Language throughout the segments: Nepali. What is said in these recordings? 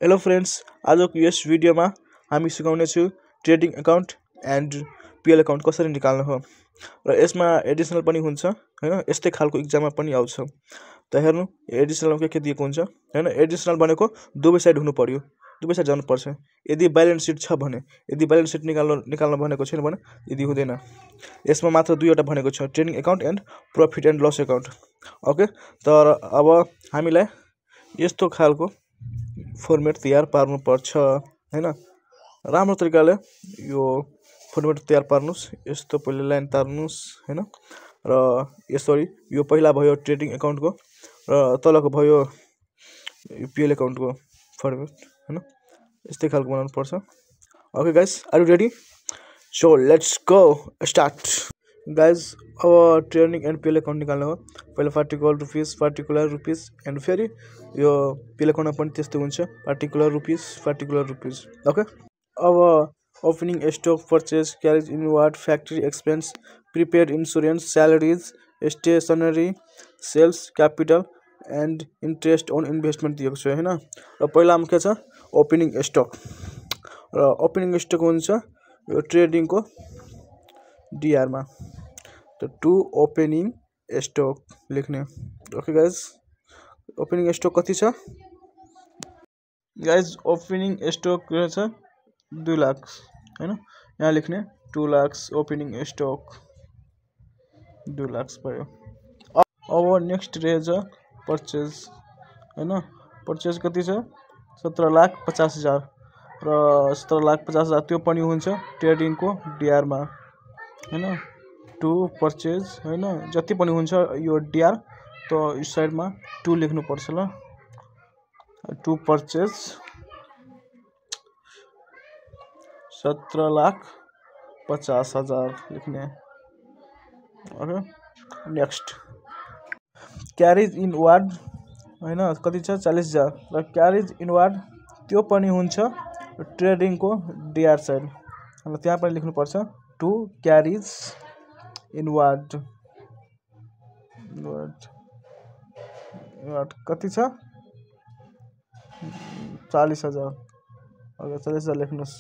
हेलो फ्रेंड्स, आजको यस भिडियोमा हामी सिकाउनेछु trading account and PL account कसरी निकाल्नु हो र यसमा एडिसनल पनि हुन्छ हैन। यस्तै खालको एक्जाममा पनि आउँछ। त हेर्नु एडिसनलमा के दिएको हुन्छ हैन। एडिसनल भनेको दुवै साइड हुनु पर्यो, दुवै साइड जानु पर्छ। यदि ब्यालेन्स सिट छ भने, यदि ब्यालेन्स सिट निकाल्न भनेको छैन भने यदि हुँदैन। यसमा मात्र दुईवटा भनेको छ, trading account and profit and loss account. Okay, तर अब हामीलाई यस्तो खालको फर्मेट तयार पार्नु पर्छ हैन। राम्रो तरिकाले यो फर्मेट तयार पार्नुस्। यस्तो पहिले लाइन तार्नुस् हैन। र यसरी यो पहिला भयो ट्रेडिङ अकाउन्टको र तलको भयो पीएल अकाउन्टको फर्मेट हैन। यस्तै खालको बनाउनु पर्छ। Okay guys, are you ready? So let's go start guys. अब ट्रेडिङ एन्ड पीएल अकाउन्ट निकाल्नु हो। पहिला पार्टिकुलर रुपीस एन्ड फेरि यो पीएल अकाउन्टमा पनि त्यस्तै हुन्छ, पार्टिकुलर रुपीस। ओके, अब opening stock, purchase, carriage inward, factory expense, prepaid insurance, salaries, stationery, sales, capital and interest on investment दिएको छ हैन। र पहिलामा के छ, ओपनिङ स्टक। र ओपनिङ स्टक हुन्छ यो ट्रेडिङको डीआरमा। तो टू ओपनिङ स्टक लेख्ने। ओके गाइज, ओपनिङ स्टक कति छ गाइज? ओपनिङ स्टक छ 2 लाख हैन। यहाँ लेख्ने 2 लाख ओपनिङ स्टक 2 लाख भयो। अब नेक्स्ट रहेछ परचेज हैन। परचेज कति छ? 17,50,000 र 17,50,000 त्यो पनि हुन्छ ट्रेडिङको डीआरमा हैन। टू परचेज हैन, जति पनि हुन्छ यो डीआर त इस साइडमा 2 लेख्नु पर्छ ल। टू परचेज 17,50,000 लेख्ने। ओके, नेक्स्ट क्यारेज इनवार्ड हैन, कति छ? 40,000 र क्यारेज इनवार्ड त्यो पनि हुन्छ ट्रेडिङको डीआर साइड। अनि त्यहाँ पनि लेख्नु पर्छ टू क्यारेज इनवार्ड कति छ? 40,000। ओके, 40,000 लेख्नुस्।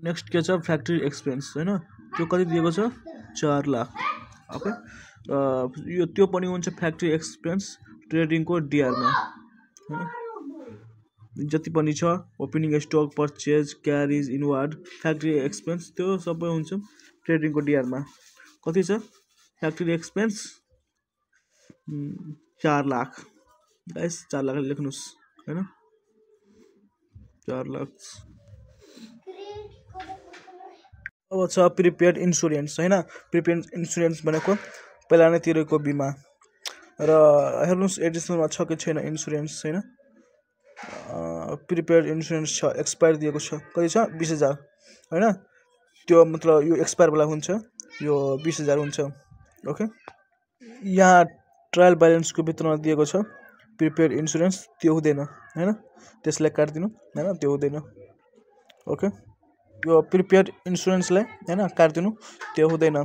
नेक्स्ट के छ? फ्याक्ट्री एक्सपेन्स हैन। त्यो कति दिएको छ? 4 लाख। ओके, यो त्यो पनि हुन्छ फ्याक्ट्री एक्सपेन्स ट्रेडिङको डीआरमा हैन। जति पनि छ opening stock, purchase, carriage inward, factory expense त्यो सबै हुन्छ ट्रेडिङको डीआरमा। कति छ factory expense? 4 lakh guys, 4 lakh लेख्नुस् हैन। 4 लाख। अब छ प्रिपेड इन्सुरेन्स हैन। प्रिपेड इन्सुरेन्स भनेको पहिला नै तिरेको बिमा। र हेर्नुस् एडिसनलमा छ कि छैन इन्सुरेन्स हैन। प्रिपेड इन्सुरेन्स छ, एक्सपायर दिएको छ। कति छ? 20,000 हैन। त्यो मतलब यो एक्सपायर वाला हुन्छ, यो 20,000 हुन्छ। ओके, यहाँ ट्रायल ब्यालेन्सको भित्रमा दिएको छ प्रिपेड इन्सुरेन्स, त्यो हुँदैन हैन। त्यसलाई काट्दिनु हैन, त्यो हुँदैन। ओके, यो प्रिपेड इन्सुरेन्सलाई हैन काट्दिनु, त्यो हुँदैन,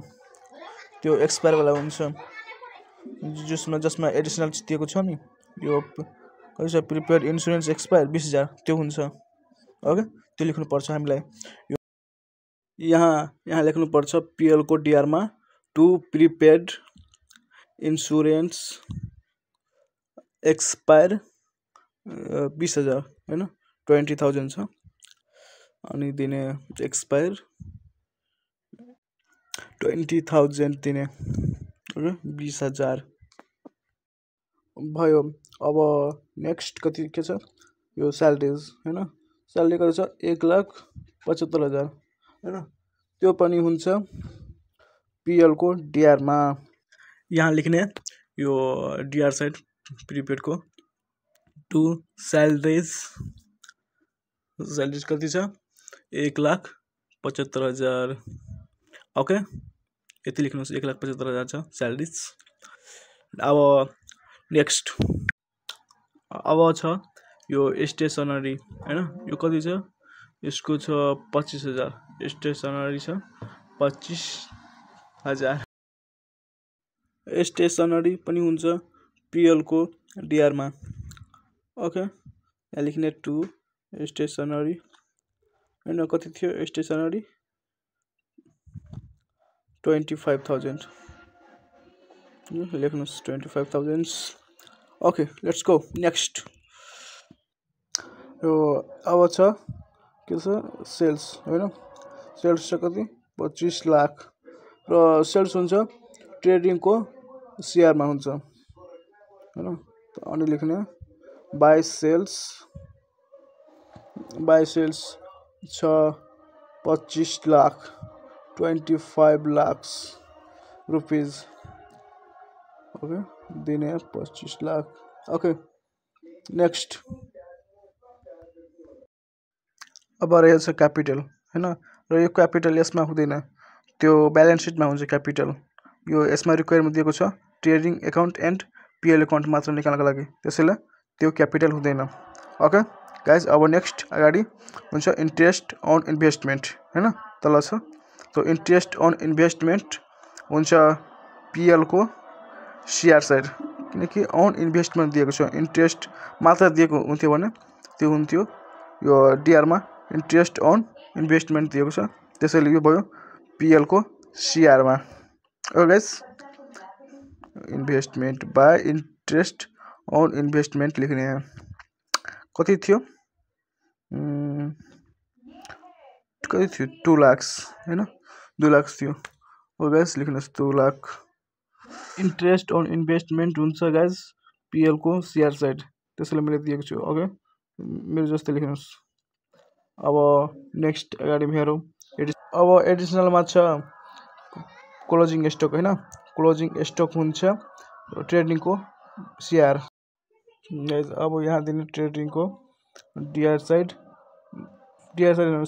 त्यो एक्सपायर वाला हुन्छ। जसमा एडिसनल दिएको छ नि, यो कति छ? प्रिपेड इन्सुरेन्स एक्सपायर 20,000 त्यो हुन्छ। ओके, त्यो लेख्नु पर्छ हामीलाई। यहाँ लेख्नु पर्छ पीएल को डीआरमा टू प्रिपेड इन्सुरेन्स एक्सपायर 20,000 हैन। 20,000 छ अनि दिने एक्सपायर 20,000 दिने। ओके, 20,000 भयो। अब नेक्स्ट कति के छ? यो स्यालेरिज हैन। स्यालेरी कति छ? 1,75,000 हैन। त्यो पनि हुन्छ पीएल को डीआरमा। यहाँ लेख्ने यो डीआर साइड प्रिपेड को टू स्यालेरिज कति छ? 1,75,000। ओके, यति लेख्नुहोस्, 1,75,000 छ स्यालेरिज। अब नेक्स्ट अब छ यो स्टेसनरी हैन। यो कति छ? यसको छ 25,000। स्टेसनरी छ 25,000। स्टेसनरी पनि हुन्छ पीएल को डीआरमा ओके यहाँ लेख्ने 2 स्टेसनरी हैन कति थियो stationery 25,000 लेख्नुस् 25,000 okay let's go next यो अब छ के छ सेल्स हैन सेल्स छ कति 25 लाख र सेल्स हुन्छ ट्रेडिङ को शेयर मा हुन्छ हैन अनि लेख्ने बाय सेल्स छ 25 लाख 25 lakhs rupees ओके दिने 25 लाख ओके नेक्स्ट अब रहेछ क्यापिटल हैन र यो क्यापिटल यसमा हुँदैन त्यो ब्यालेन्स शीटमा हुन्छ क्यापिटल यो यसमा रिक्वायरमेन्ट दिएको छ trading account and PL account मात्र निकाल्नका लागि त्यसैले त्यो क्यापिटल हुँदैन ओके गाइज अब नेक्स्ट अगाडि हुन्छ इन्ट्रेस्ट अन इन्भेस्टमेन्ट हैन तल छ तो इन्ट्रेस्ट अन इन्भेस्टमेन्ट हुन्छ पीएल को शेयर साइड किनकि अन इन्भेस्टमेन्ट दिएको छ इन्ट्रेस्ट मात्र दिएको हुन्थ्यो भने त्यो हुन्थ्यो यो डीआर मा इन्ट्रेस्ट अन इन्भेस्टमेन्ट दिएको छ त्यसैले यो भयो पीएल को शेयर मा okay guys investment by interest on investment लेख्ने कति थियो 2 लाख हैन 2 लाख थियो ओ गाइस लेख्नुस् 2 लाख इन्ट्रेस्ट अन इन्भेस्टमेन्ट हुन्छ गाइस पीएल को शेयर साइड त्यसैले मैले दिएको छु ओके मेरो जस्तै लेख्नुस् अब नेक्स्ट अगाडि हेरौँ अब एडिसनल मा छ क्लोजिङ स्टक हैन क्लोजिङ स्टक हुन्छ ट्रेडिङ को शेयर गाइस अब यहाँ दिने ट्रेडिङ को डीआर साइड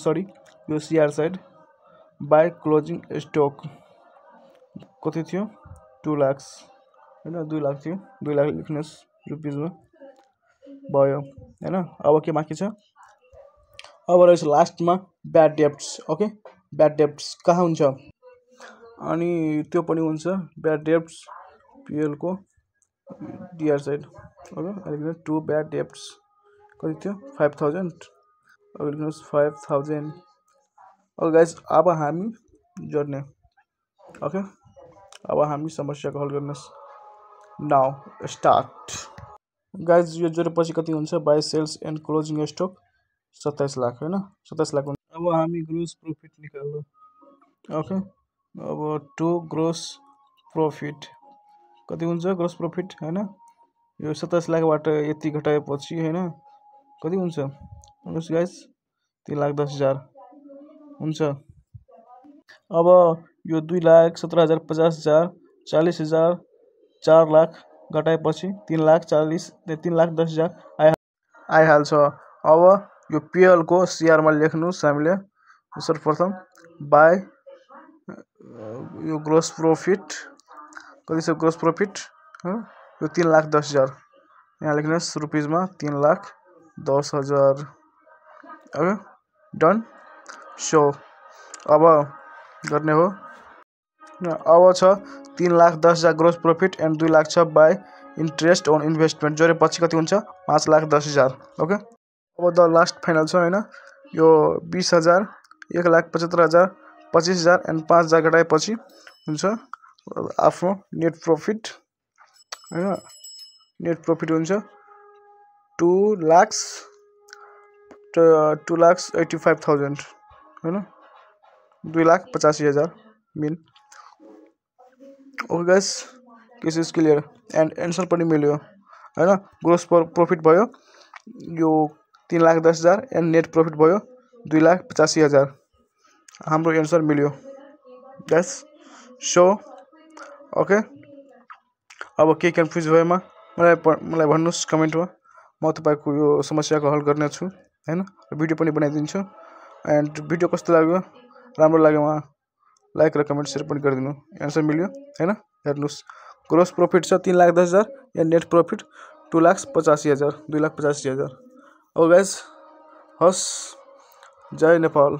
सरी यो share side by closing stock कति थियो 2 लाख हैन 2 लाख थियो 2 लाख लेख्नुस् रुपीस मा भयो हैन अब के बाँकी छ अब रहेछ लास्ट मा bad debts okay bad debts कहाँ हुन्छ अनि त्यो पनि हुन्छ ब्याड डेब्ट्स पीएल को डीआर साइड ओके अहिले 2 ब्याड डेब्ट्स कति थियो 5000 अब लेख्नुस् 5000 ओके गाइस अब हामी जोड्ने ओके अब हामी समस्याको हल गर्नुस् नाउ स्टार्ट गाइस यो जोडेपछि कति हुन्छ by sales and closing stock 27 lakh हैन 27 लाख अब हामी ग्रोस प्रॉफिट निकाल्नु ओके अब टु ग्रोस प्रॉफिट कति हुन्छ ग्रोस प्रॉफिट हैन यो 27 लाख बाट यति घटाएपछि हैन कति हुन्छ हेर्नुस् गाइस 3,10,000 हुन्छ अब यो 2,17,000 50,000 40,000 4 लाख घटाएपछि 3,10,000 आइहाल्छ अब यो पीएल को शेयर मा लेख्नुस् हामीले सर्वप्रथम बाय यो ग्रोस प्रॉफिट कति छ ग्रोस प्रॉफिट यो 3,10,000 यहाँ लेख्नुस् रुपीस मा 3,10,000 ओके डन सो अब गर्ने हो अब छ 3,10,000 ग्रोस प्रॉफिट एन्ड 2 लाख छ बाय इन्ट्रेस्ट अन इन्भेस्टमेन्ट जोडेपछि कति हुन्छ 5,10,000 ओके अब द लास्ट फाइनल छ हैन यो 20,000 1,75,000 25,000 एन्ड 5,000 घटाएपछि हुन्छ आफ्नो नेट प्रॉफिट हैन नेट प्रॉफिट हुन्छ 2,85,000 हैन 2,85,000 mean okay guys this is clear and answer पनि मिल्यो हैन ग्रोस प्रॉफिट भयो यो 3,10,000 एन्ड नेट प्रॉफिट भयो 2,85,000 हाम्रो आन्सर मिल्यो गाइस सो ओके अब के कन्फ्युज भएमा मलाई भन्नुस् कमेन्टमा म तपाईको यो समस्याको हल गर्ने छु हैन भिडियो पनि बनाइदिन्छु एन्ड भिडियो कस्तो लाग्यो राम्रो लाग्योमा लाइक र कमेन्ट शेयर पनि गरिदिनु आन्सर मिल्यो हैन हेर्नुस् ग्रोस प्रॉफिट छ 3,10,000 एन्ड नेट प्रॉफिट 2,85,000 2,85,000 ओ गाइस हस् जय नेपाल